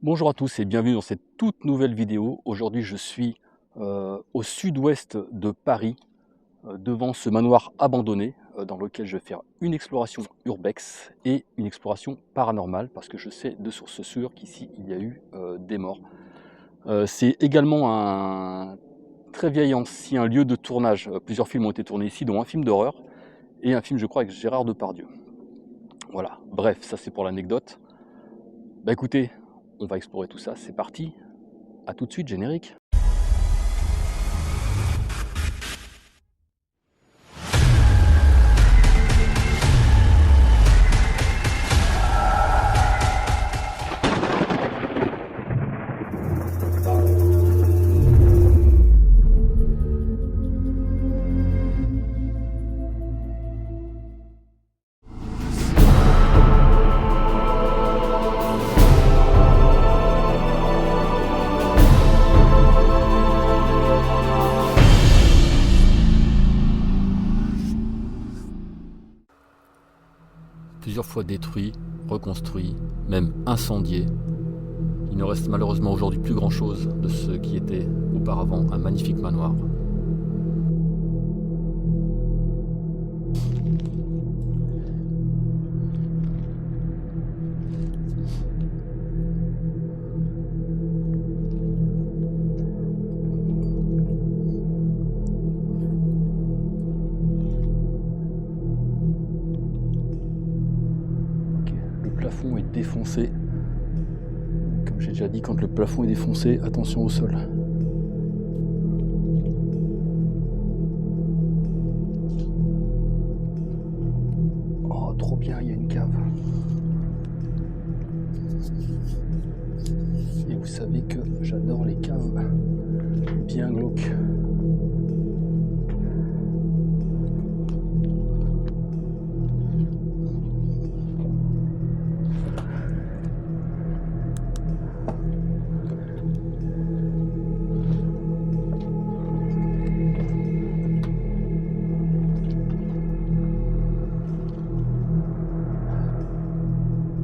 Bonjour à tous et bienvenue dans cette toute nouvelle vidéo. Aujourd'hui je suis au sud-ouest de Paris, devant ce manoir abandonné dans lequel je vais faire une exploration urbex et une exploration paranormale parce que je sais de source sûre qu'ici il y a eu des morts. C'est également un très vieil ancien lieu de tournage. Plusieurs films ont été tournés ici, dont un film d'horreur et un film je crois avec Gérard Depardieu. Voilà, bref, ça c'est pour l'anecdote. Bah écoutez, on va explorer tout ça, c'est parti. A tout de suite, générique. Plusieurs fois détruit, reconstruit, même incendié. Il ne reste malheureusement aujourd'hui plus grand chose de ce qui était auparavant un magnifique manoir. Le plafond est défoncé. Comme j'ai déjà dit, quand le plafond est défoncé, attention au sol. Oh, trop bien, il y a une cave. Et vous savez que j'adore les caves bien glauques.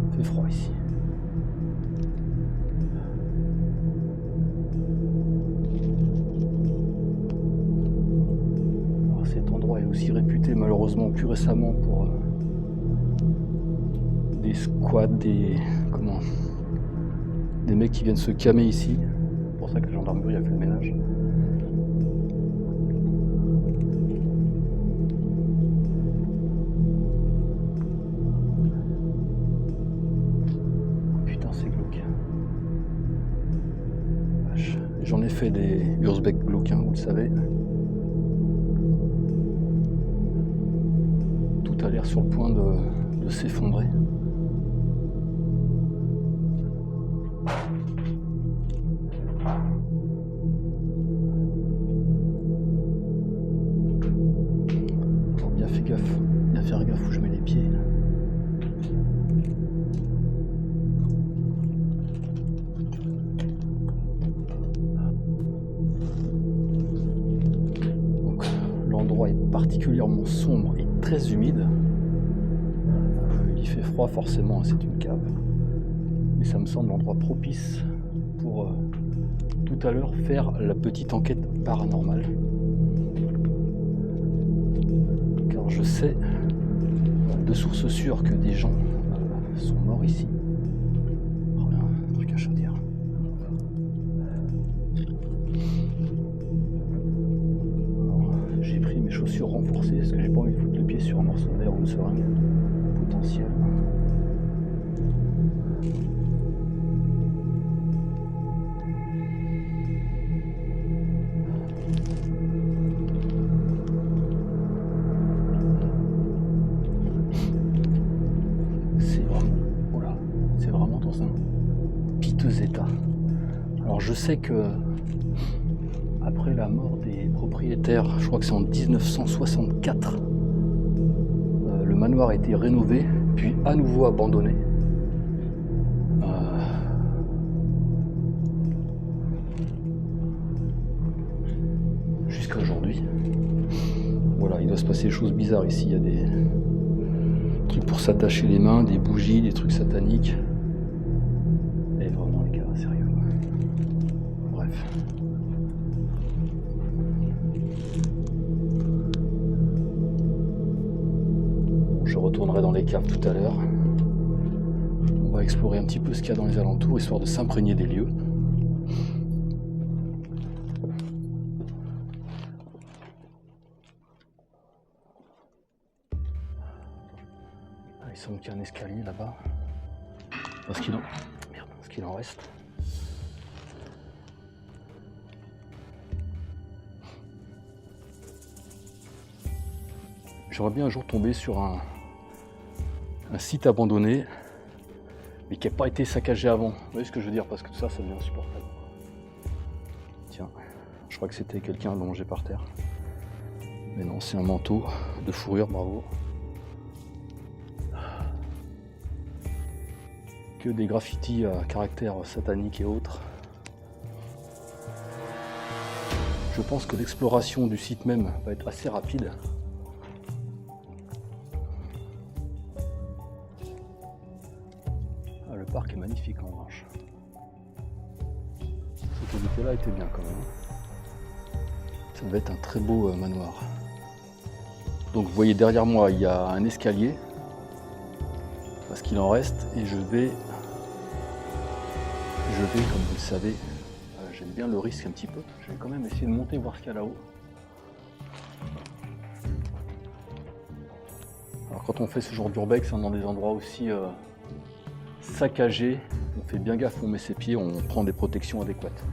Il fait froid ici. Alors cet endroit est aussi réputé malheureusement plus récemment pour des squats, des mecs qui viennent se camer ici. C'est pour ça que la gendarmerie a fait le ménage. Putain, c'est glauque. Vache. J'en ai fait des urbex glauques, vous le savez. Tout a l'air sur le point de s'effondrer. Alors bien faire gaffe où je mets les pieds. Donc l'endroit est particulièrement sombre et très humide. Il fait froid forcément, c'est une cave. Mais ça me semble l'endroit propice pour tout à l'heure faire la petite enquête paranormale. Car je sais de source sûre que des gens sont morts ici. Oh, un truc à chaudière. J'ai pris mes chaussures renforcées parce que j'ai pas envie de foutre le pied sur un morceau d'air ou une seringue potentielle. C'est vraiment dans un piteux état. Alors je sais que après la mort des propriétaires, je crois que c'est en 1964, le manoir a été rénové, puis à nouveau abandonné. Jusqu'à aujourd'hui. Voilà, il doit se passer des choses bizarres ici. Il y a des trucs pour s'attacher les mains, des bougies, des trucs sataniques. Et vraiment les gars, sérieux. Bref. Je retournerai dans les caves tout à l'heure. On va explorer un petit peu ce qu'il y a dans les alentours, histoire de s'imprégner des lieux. Ah, il semble qu'il y a un escalier là-bas. Parce qu'il en reste. J'aimerais bien un jour tomber sur un site abandonné, mais qui n'a pas été saccagé avant. Vous voyez ce que je veux dire? Parce que tout ça, ça devient insupportable. Tiens, je crois que c'était quelqu'un allongé par terre. Mais non, c'est un manteau de fourrure, bravo. Que des graffitis à caractère satanique et autres. Je pense que l'exploration du site même va être assez rapide. Ah, le parc est magnifique en revanche. Cette unité-là était bien quand même. Ça devait être un très beau manoir. Donc vous voyez derrière moi, il y a un escalier. Parce qu'il en reste et je vais, comme vous le savez, j'aime bien le risque un petit peu. Je vais quand même essayer de monter, voir ce qu'il y a là-haut. Alors quand on fait ce genre d'urbex, dans des endroits aussi saccagés, on fait bien gaffe, on met ses pieds, on prend des protections adéquates.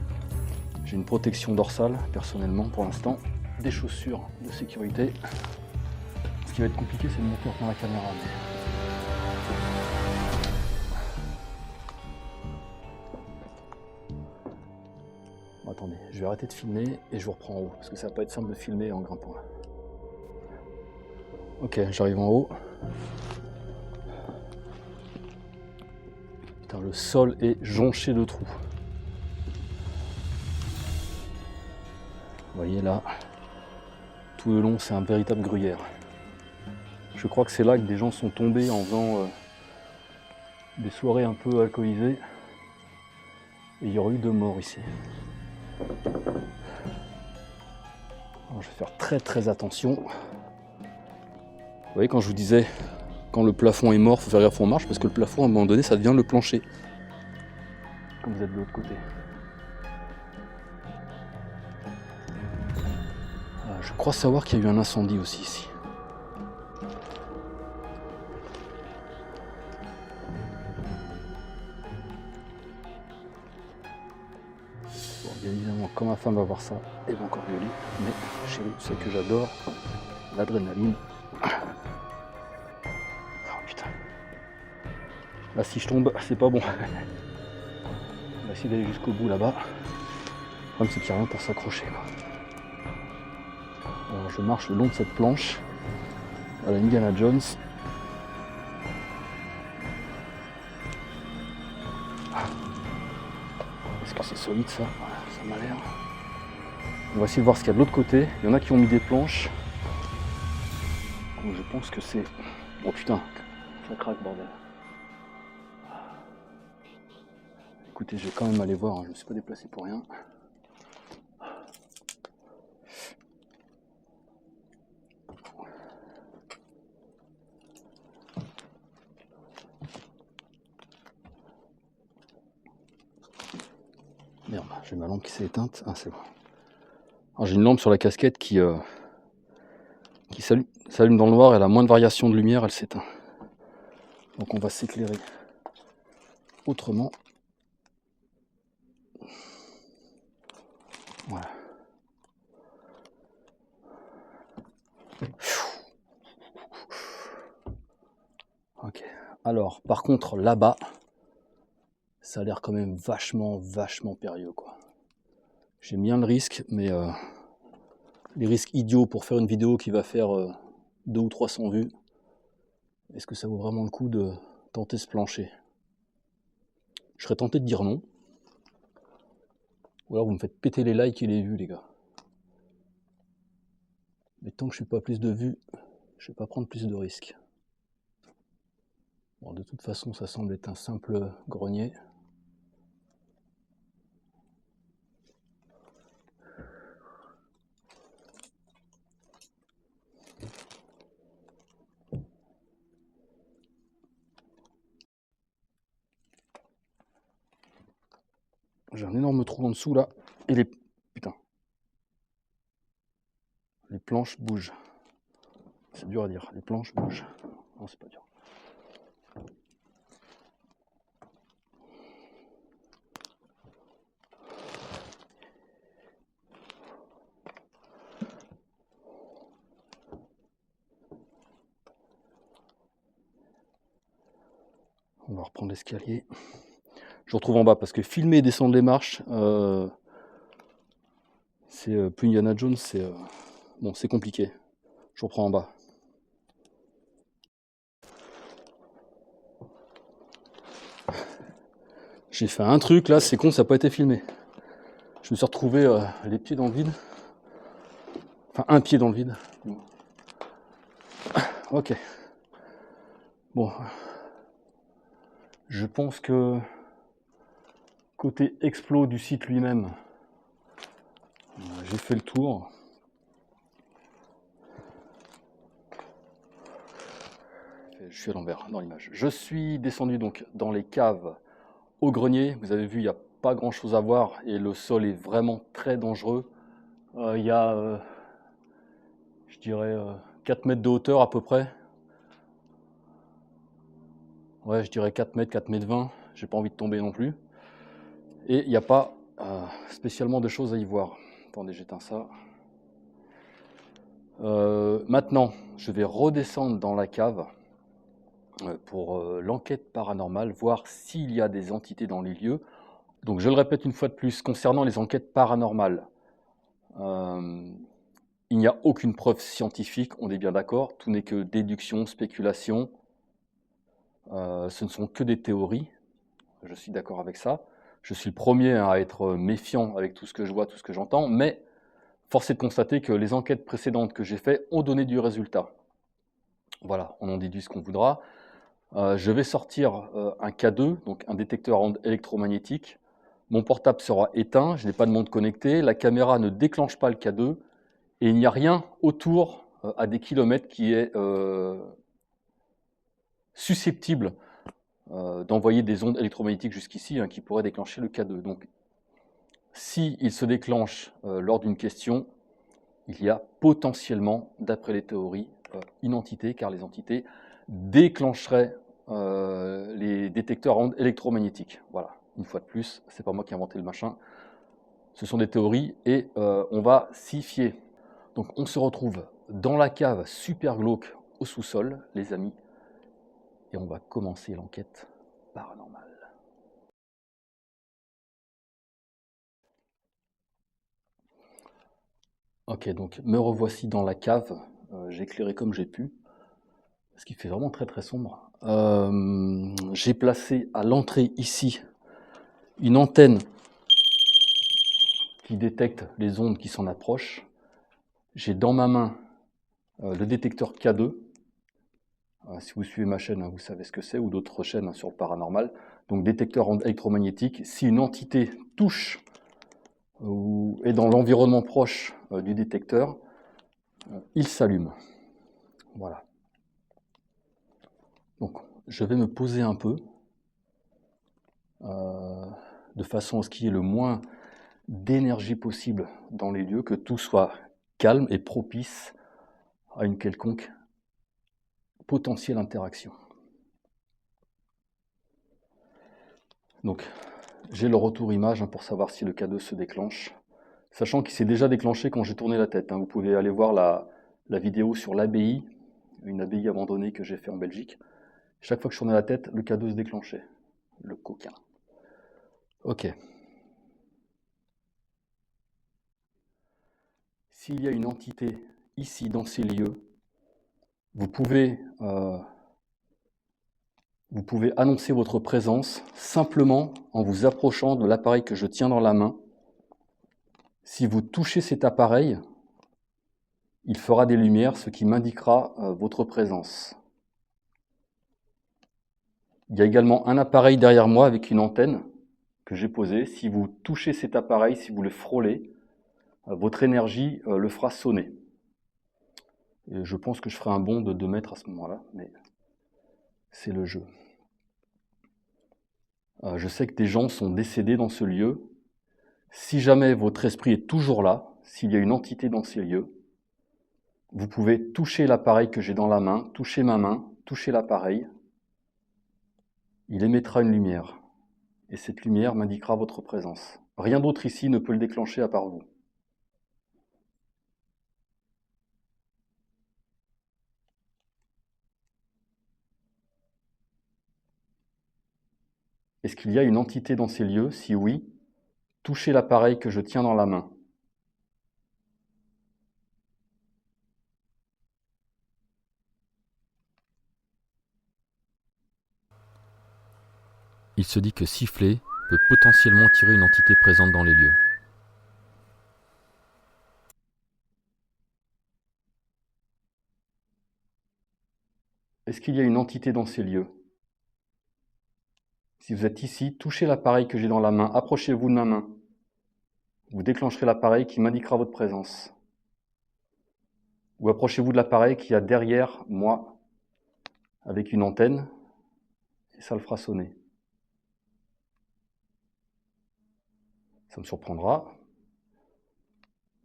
J'ai une protection dorsale, personnellement, pour l'instant, des chaussures de sécurité. Ce qui va être compliqué, c'est de monter dans la caméra. Bon, attendez, je vais arrêter de filmer et je vous reprends en haut, parce que ça va pas être simple de filmer en grimpant. Ok, j'arrive en haut. Putain, le sol est jonché de trous. Vous voyez là, tout le long, c'est un véritable gruyère. Je crois que c'est là que des gens sont tombés en faisant des soirées un peu alcoolisées. Et il y aurait eu 2 morts ici. Alors, je vais faire très attention. Vous voyez, quand je vous disais, quand le plafond est mort, il faut faire gaffe où on marche, parce que le plafond, à un moment donné, ça devient le plancher. Quand vous êtes de l'autre côté. Je crois savoir qu'il y a eu un incendie aussi ici. Bon, bien évidemment, quand ma femme va voir ça, elle va encore gueuler. Mais chérie, tu sais que j'adore l'adrénaline. Oh putain. Là, si je tombe, c'est pas bon. On va essayer d'aller jusqu'au bout là-bas. Le problème, c'est qu'il n'y a rien pour s'accrocher. Alors, je marche le long de cette planche à la Indiana Jones. Est-ce que c'est solide ça? Ça m'a l'air. On va essayer de voir ce qu'il y a de l'autre côté. Il y en a qui ont mis des planches. Donc je pense que c'est... Oh putain, ça craque bordel. Écoutez, je vais quand même aller voir, je ne me suis pas déplacé pour rien. Merde, j'ai ma lampe qui s'est éteinte. Ah, c'est bon. Alors j'ai une lampe sur la casquette qui s'allume dans le noir, elle a moins de variation de lumière, elle s'éteint. Donc on va s'éclairer autrement. Voilà. Ok. Alors, par contre, là-bas, ça a l'air quand même vachement périlleux, quoi. J'aime bien le risque, mais les risques idiots pour faire une vidéo qui va faire 200 ou 300 vues, est-ce que ça vaut vraiment le coup de tenter ce plancher? Je serais tenté de dire non. Ou alors vous me faites péter les likes et les vues, les gars. Mais tant que je ne suis pas plus de vues, je ne vais pas prendre plus de risques. Bon, de toute façon, ça semble être un simple grenier. J'ai un énorme trou en dessous là. Et les... Putain. Les planches bougent. C'est dur à dire. Les planches bougent. Non, c'est pas dur. On va reprendre l'escalier. Je retrouve en bas parce que filmer et descendre les marches, c'est plus Indiana Jones, c'est bon, c'est compliqué. Je reprends en bas. J'ai fait un truc là, c'est con, ça n'a pas été filmé. Je me suis retrouvé les pieds dans le vide. Enfin, un pied dans le vide. Ok. Bon. Je pense que côté explo du site lui-même, j'ai fait le tour. Je suis à l'envers dans l'image. Je suis descendu donc dans les caves au grenier. Vous avez vu, il n'y a pas grand chose à voir et le sol est vraiment très dangereux. Il y a, je dirais, 4 mètres de hauteur à peu près. Ouais, je dirais 4 mètres, 4 mètres 20. J'ai pas envie de tomber non plus. Et il n'y a pas spécialement de choses à y voir. Attendez, j'éteins ça. Maintenant, je vais redescendre dans la cave pour l'enquête paranormale, voir s'il y a des entités dans les lieux. Donc je le répète une fois de plus, concernant les enquêtes paranormales, il n'y a aucune preuve scientifique, on est bien d'accord, tout n'est que déduction, spéculation, ce ne sont que des théories, je suis d'accord avec ça. Je suis le premier à être méfiant avec tout ce que je vois, tout ce que j'entends, mais force est de constater que les enquêtes précédentes que j'ai faites ont donné du résultat. Voilà, on en déduit ce qu'on voudra. Je vais sortir un K2, donc un détecteur à ondes électromagnétiques. Mon portable sera éteint, je n'ai pas de montre connectée, la caméra ne déclenche pas le K2, et il n'y a rien autour, à des kilomètres, qui est susceptible d'envoyer des ondes électromagnétiques jusqu'ici, qui pourraient déclencher le K2. Donc, s'il se déclenche lors d'une question, il y a potentiellement, d'après les théories, une entité, car les entités déclencheraient les détecteurs à ondes électromagnétiques. Voilà, une fois de plus, c'est pas moi qui ai inventé le machin. Ce sont des théories et on va s'y fier. Donc on se retrouve dans la cave super glauque au sous-sol, les amis, et on va commencer l'enquête paranormale. Ok, donc me revoici dans la cave. J'ai éclairé comme j'ai pu, ce qui fait vraiment très très sombre. J'ai placé à l'entrée ici une antenne qui détecte les ondes qui s'en approchent. J'ai dans ma main le détecteur K2. Si vous suivez ma chaîne, vous savez ce que c'est, ou d'autres chaînes sur le paranormal. Donc détecteur électromagnétique. Si une entité touche ou est dans l'environnement proche du détecteur, il s'allume. Voilà. Donc je vais me poser un peu, de façon à ce qu'il y ait le moins d'énergie possible dans les lieux, que tout soit calme et propice à une quelconque potentielle interaction. Donc j'ai le retour image pour savoir si le K2 se déclenche, sachant qu'il s'est déjà déclenché quand j'ai tourné la tête. Vous pouvez aller voir la vidéo sur l'abbaye, une abbaye abandonnée que j'ai fait en Belgique. Chaque fois que je tournais la tête, le K2 se déclenchait. Le coquin. Ok. S'il y a une entité ici, dans ces lieux, vous pouvez annoncer votre présence simplement en vous approchant de l'appareil que je tiens dans la main. Si vous touchez cet appareil, il fera des lumières, ce qui m'indiquera votre présence. Il y a également un appareil derrière moi avec une antenne que j'ai posée. Si vous touchez cet appareil, si vous le frôlez, votre énergie le fera sonner. Et je pense que je ferai un bond de 2 mètres à ce moment-là, mais c'est le jeu. Je sais que des gens sont décédés dans ce lieu. Si jamais votre esprit est toujours là, s'il y a une entité dans ces lieux, vous pouvez toucher l'appareil que j'ai dans la main, toucher ma main, toucher l'appareil. Il émettra une lumière, et cette lumière m'indiquera votre présence. Rien d'autre ici ne peut le déclencher à part vous. Est-ce qu'il y a une entité dans ces lieux? Si oui, touchez l'appareil que je tiens dans la main. Il se dit que siffler peut potentiellement tirer une entité présente dans les lieux. Est-ce qu'il y a une entité dans ces lieux? Si vous êtes ici, touchez l'appareil que j'ai dans la main, approchez-vous de ma main. Vous déclencherez l'appareil qui m'indiquera votre présence. Ou approchez-vous de l'appareil qu'il y a derrière moi, avec une antenne, et ça le fera sonner. Ça me surprendra,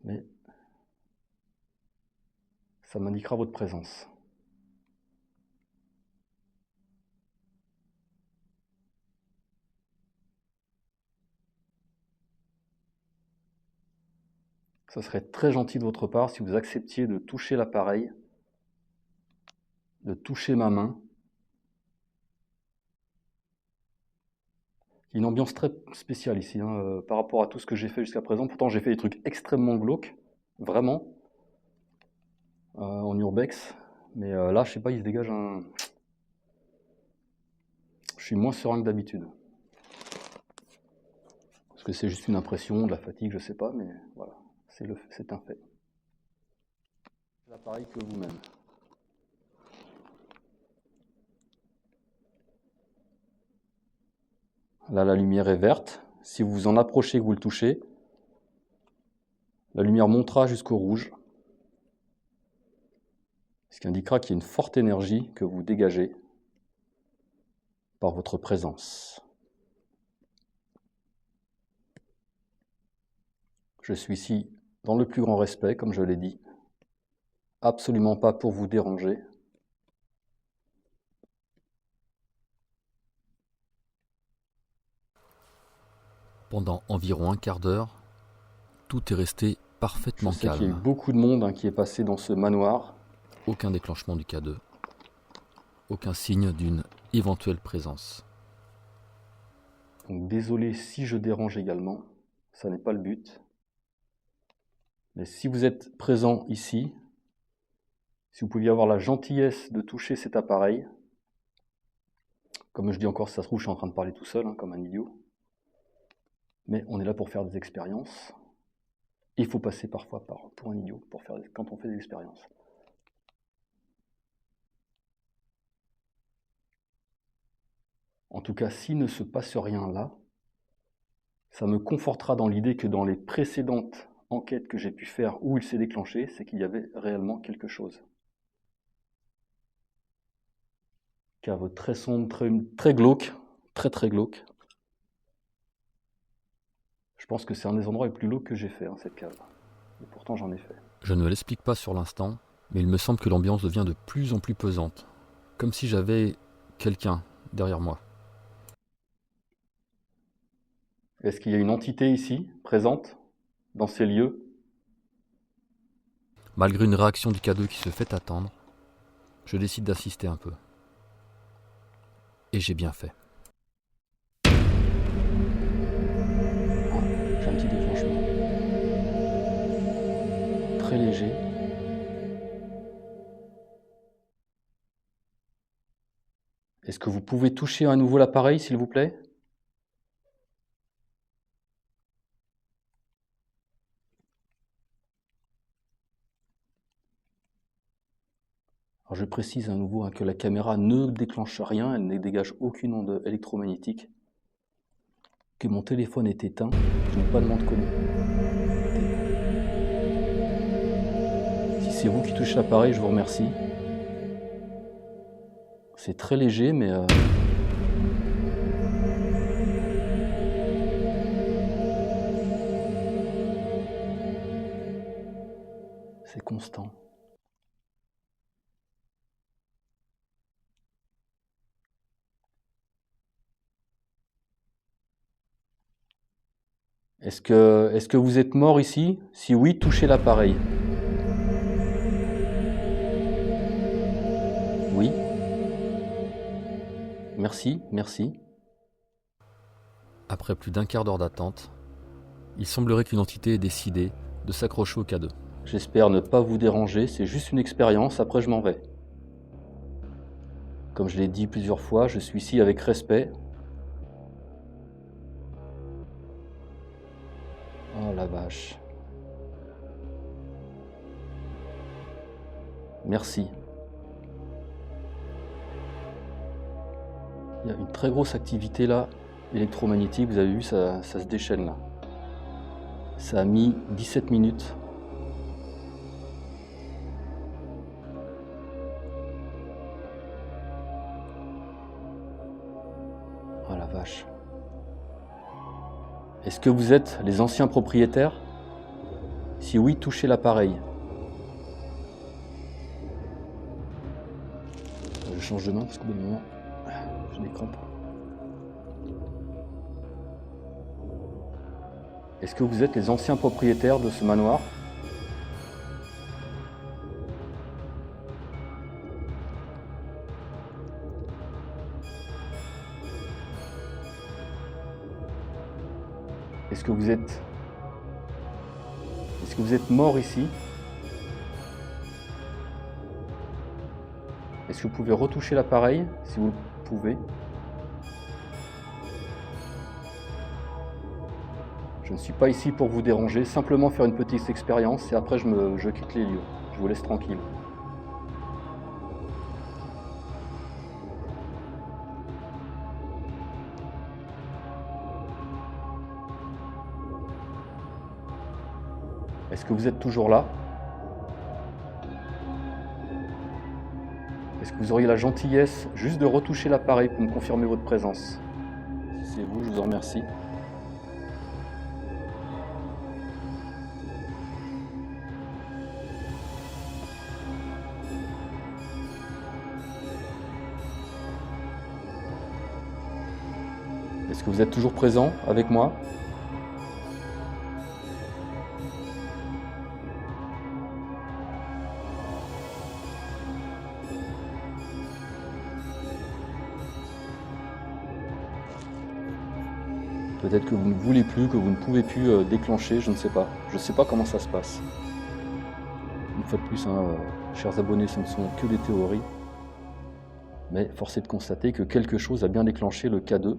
mais ça m'indiquera votre présence. Ça serait très gentil de votre part si vous acceptiez de toucher l'appareil, de toucher ma main. Il y a une ambiance très spéciale ici, par rapport à tout ce que j'ai fait jusqu'à présent. Pourtant, j'ai fait des trucs extrêmement glauques, vraiment, en urbex. Mais là, je sais pas, il se dégage un... Je suis moins serein que d'habitude. Parce que c'est juste une impression, de la fatigue, je sais pas, mais voilà, c'est un fait. L'appareil que vous-même. Là, la lumière est verte. Si vous vous en approchez, que vous le touchez, la lumière montera jusqu'au rouge. Ce qui indiquera qu'il y a une forte énergie que vous dégagez par votre présence. Je suis ici dans le plus grand respect, comme je l'ai dit. Absolument pas pour vous déranger. Pendant environ un quart d'heure, tout est resté parfaitement Je sais qu'il y a eu calme. beaucoup de monde qui est passé dans ce manoir. Aucun déclenchement du K2. Aucun signe d'une éventuelle présence. Donc désolé si je dérange également, ça n'est pas le but. Mais si vous êtes présent ici, si vous pouviez avoir la gentillesse de toucher cet appareil, comme je dis encore, si ça se trouve, je suis en train de parler tout seul, comme un idiot. Mais on est là pour faire des expériences. Il faut passer parfois pour un idiot quand on fait des expériences. En tout cas, s'il ne se passe rien là, ça me confortera dans l'idée que dans les précédentes enquêtes que j'ai pu faire où il s'est déclenché, c'est qu'il y avait réellement quelque chose. Cave très sombre, très glauque, très glauque. Je pense que c'est un des endroits les plus glauques que j'ai fait, cette cave. Et pourtant j'en ai fait. Je ne l'explique pas sur l'instant, mais il me semble que l'ambiance devient de plus en plus pesante. Comme si j'avais quelqu'un derrière moi. Est-ce qu'il y a une entité ici, présente, dans ces lieux? Malgré une réaction du K2 qui se fait attendre, je décide d'assister un peu. Et j'ai bien fait. J'ai un petit déclenchement. Très léger. Est-ce que vous pouvez toucher à nouveau l'appareil, s'il vous plaît? Alors je précise à nouveau que la caméra ne déclenche rien, elle ne dégage aucune onde électromagnétique. Que mon téléphone est éteint, je n'ai pas de montre connectée. Si c'est vous qui touchez l'appareil, je vous remercie. C'est très léger, mais... C'est constant. Est-ce que vous êtes mort ici? Si oui, touchez l'appareil. Oui. Merci, merci. Après plus d'un quart d'heure d'attente, il semblerait qu'une entité ait décidé de s'accrocher au K2. J'espère ne pas vous déranger, c'est juste une expérience, après je m'en vais. Comme je l'ai dit plusieurs fois, je suis ici avec respect. Oh la vache. Merci. Il y a une très grosse activité là, électromagnétique, vous avez vu, ça se déchaîne là. Ça a mis 17 minutes. Oh la vache. Est-ce que vous êtes les anciens propriétaires? Si oui, touchez l'appareil. Je change de main parce qu'au bout d'un moment, j'ai des crampes. Est-ce que vous êtes les anciens propriétaires de ce manoir? Est-ce que vous êtes mort ici? Est-ce que vous pouvez retoucher l'appareil si vous le pouvez? Je ne suis pas ici pour vous déranger, simplement faire une petite expérience et après je quitte les lieux. Je vous laisse tranquille. Est-ce que vous êtes toujours là? Est-ce que vous auriez la gentillesse juste de retoucher l'appareil pour me confirmer votre présence? Si c'est vous, je vous en remercie. Est-ce que vous êtes toujours présent avec moi? Peut-être que vous ne voulez plus, que vous ne pouvez plus déclencher, je ne sais pas. Je ne sais pas comment ça se passe. Une fois de plus, chers abonnés, ce ne sont que des théories. Mais force est de constater que quelque chose a bien déclenché le K2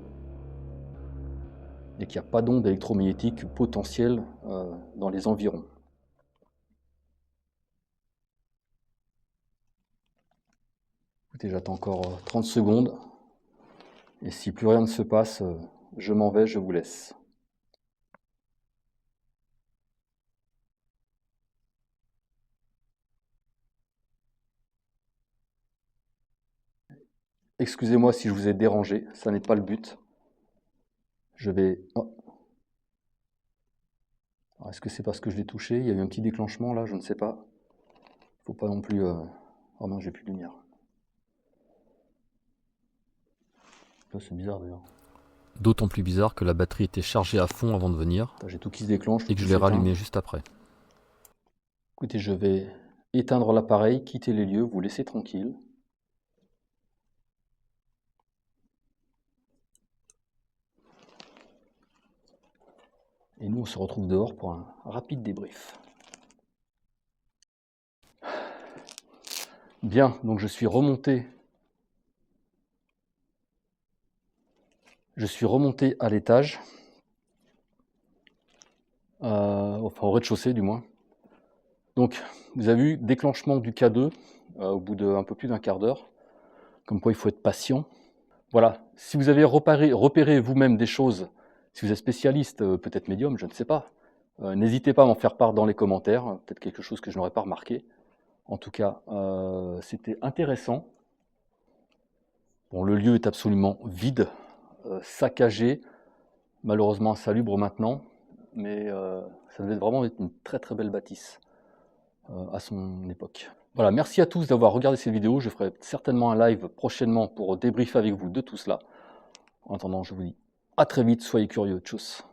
et qu'il n'y a pas d'onde électromagnétique potentielle dans les environs. Écoutez, j'attends encore 30 secondes. Et si plus rien ne se passe, je m'en vais, je vous laisse. Excusez-moi si je vous ai dérangé, ça n'est pas le but. Je vais... Oh. Est-ce que c'est parce que je l'ai touché? Il y a eu un petit déclenchement là, je ne sais pas. Faut pas non plus... Oh non, j'ai plus de lumière. C'est bizarre d'ailleurs. D'autant plus bizarre que la batterie était chargée à fond avant de venir. J'ai tout qui se déclenche. Et que je l'ai rallumé juste après. Écoutez, je vais éteindre l'appareil, quitter les lieux, vous laisser tranquille. Et nous, on se retrouve dehors pour un rapide débrief. Bien, donc je suis remonté à l'étage, enfin au rez-de-chaussée du moins. Donc, vous avez vu, déclenchement du K2 au bout d'un peu plus d'un quart d'heure. Comme quoi, il faut être patient. Voilà, si vous avez repéré vous-même des choses, si vous êtes spécialiste, peut-être médium, je ne sais pas, n'hésitez pas à m'en faire part dans les commentaires, peut-être quelque chose que je n'aurais pas remarqué. En tout cas, c'était intéressant. Bon, le lieu est absolument vide, saccagé, malheureusement insalubre maintenant, mais ça devait vraiment être une très très belle bâtisse. à son époque. Voilà, merci à tous d'avoir regardé cette vidéo. Je ferai certainement un live prochainement pour débriefer avec vous de tout cela. En attendant, je vous dis à très vite, soyez curieux, tchuss.